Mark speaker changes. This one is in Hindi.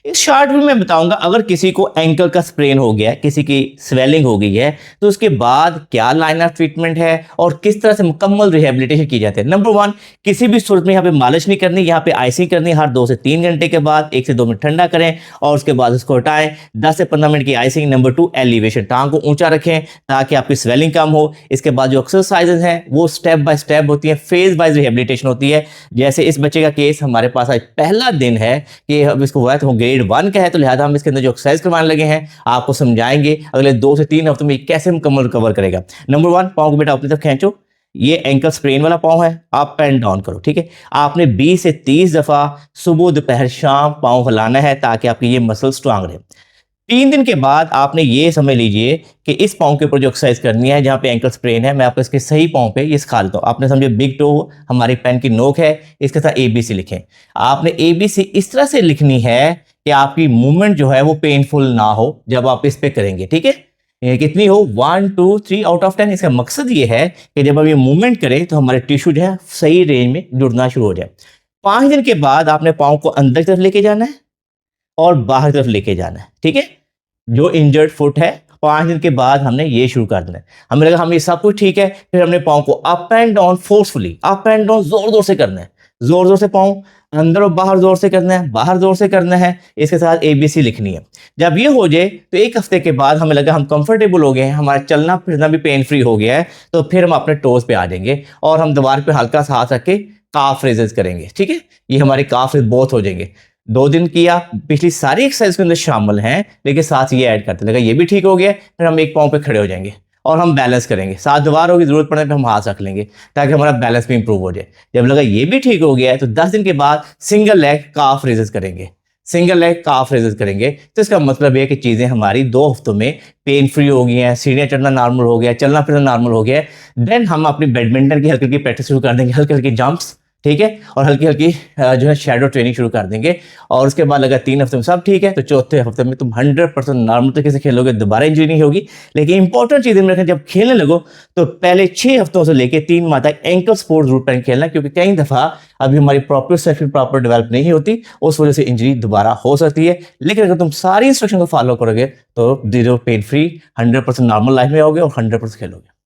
Speaker 1: इस शॉर्ट में मैं बताऊंगा अगर किसी को एंकल का स्प्रेन हो गया है, किसी की स्वेलिंग हो गई है, तो उसके बाद क्या लाइन ऑफ ट्रीटमेंट है और किस तरह से मुकम्मल रिहेबिलिटेशन की जाती है। नंबर वन, किसी भी सूरत में यहाँ पे मालिश नहीं करनी, यहाँ पे आइसिंग करनी। हर 2 से 3 घंटे के बाद 1 से 2 मिनट ठंडा करें और उसके बाद उसको हटाएं। 10 से 15 मिनट की आइसिंग। नंबर टू, एलिवेशन, टांग को ऊंचा रखें ताकि आपकी स्वेलिंग कम हो। इसके बाद जो एक्सरसाइजेज हैं वो स्टेप बाय स्टेप होती है, फेज वाइज रिहेबिलिटेशन होती है। जैसे इस बच्चे का केस हमारे पास आज पहला दिन है कि अब इसको हुआ है तो ग्रेड 1 का है, तो लिहाजा हम इसके अंदर जो एक्सरसाइज करवाने लगे हैं आपको समझाएंगे अगले 2 से 3 हफ्तों में कैसे मुकम्मल रिकवर करेगा। नंबर 1, पाँव को बेटा अपनी तरफ खींचो। ये एंकल स्प्रेन वाला पाँव है, अप एंड डाउन करो, ठीक है। आपने 20 से 30 दफा सुबह दोपहर शाम पाँव हिलाना है ताकि आपकी ये मसल स्ट्रांग रहे। 3 दिन के बाद आपने ये समझ लीजिए कि इस पाँव के ऊपर जो एक्सरसाइज करनी है जहाँ पे एंकल स्प्रेन है, मैं आपको इसके सही पाँव पे ये सिखा देता हूँ। आपने समझे, बिग टो हमारी पेन की नोक है, इसके साथ ABC लिखें। आपने ABC इस तरह से लिखनी है कि आपकी मूवमेंट जो है वो पेनफुल ना हो जब आप इस पे करेंगे, ठीक है। ये कितनी हो, 1 2 3 आउट ऑफ 10। इसका मकसद ये है कि जब हम ये मूवमेंट करें तो हमारे टिश्यू जो है सही रेंज में जुड़ना शुरू हो जाए। 5 दिन के बाद आपने पाँव को अंदर की तरफ लेके जाना है और बाहर की तरफ लेके जाना है, ठीक है। जो इंजर्ड फुट है 5 दिन के बाद हमने ये शुरू कर देना है। हमें लगा हम ये सब कुछ ठीक है, फिर हमने पाँव को up and down forcefully, up and down जोर जोर से करना है। जोर जोर से पाँव अंदर और बाहर जोर से करना है, बाहर जोर से करना है। इसके साथ ABC लिखनी है। जब ये हो जाए तो 1 हफ्ते के बाद हमें लगा हम कंफर्टेबल हो गए हैं, हमारा चलना फिरना भी पेन फ्री हो गया है, तो फिर हम अपने टोज पे आ जाएंगे और हम दीवार पे हल्का सा हाथ रख के काफ रेजेस करेंगे, ठीक है। ये हमारे काफ रेज बहुत हो जाएंगे। 2 दिन किया, पिछली सारी एक्सरसाइज के अंदर शामिल हैं, लेकिन साथ ये ऐड करते लगा ये भी ठीक हो गया। फिर हम एक पाँव पे खड़े हो जाएंगे और हम बैलेंस करेंगे। साथ दीवार होगी, जरूरत पड़ने पे हम हाथ रख लेंगे ताकि हमारा बैलेंस भी इंप्रूव हो जाए। जब लगा ये भी ठीक हो गया है तो 10 दिन के बाद सिंगल लेग काफ रेजेस करेंगे। सिंगल लेग काफ रेजेस करेंगे तो इसका मतलब ये कि चीजें हमारी 2 हफ्तों में पेन फ्री हो गई हैं, सीढ़ियाँ चढ़ना नॉर्मल हो गया, चलना फिरना नॉर्मल हो गया। देन हम अपनी बैडमिंटन की हल्की हल्की प्रैक्टिस शुरू कर देंगे, हल्की हल्की जंप्स, ठीक है, और हल्की हल्की जो है शैडो ट्रेनिंग शुरू कर देंगे। और उसके बाद अगर 3 हफ्ते में सब ठीक है तो चौथे हफ्ते में तुम 100% नॉर्मल तरीके से खेलोगे, दोबारा इंजरी नहीं होगी। लेकिन इंपॉर्टेंट चीज़ में रखें, जब खेलने लगो तो पहले 6 हफ्तों से लेकर 3 माह तक एंकल स्पोर्ट जरूर पहन खेलना, क्योंकि कई दफ़ा अभी हमारी प्रॉपर सर्किट प्रॉपर डेवलप नहीं होती, उस वजह से इंजरी दोबारा हो सकती है। लेकिन अगर तुम सारी इंस्ट्रक्शन को फॉलो करोगे तो 0 पेन फ्री 100% नॉर्मल लाइफ में आओगे और 100% खेलोगे।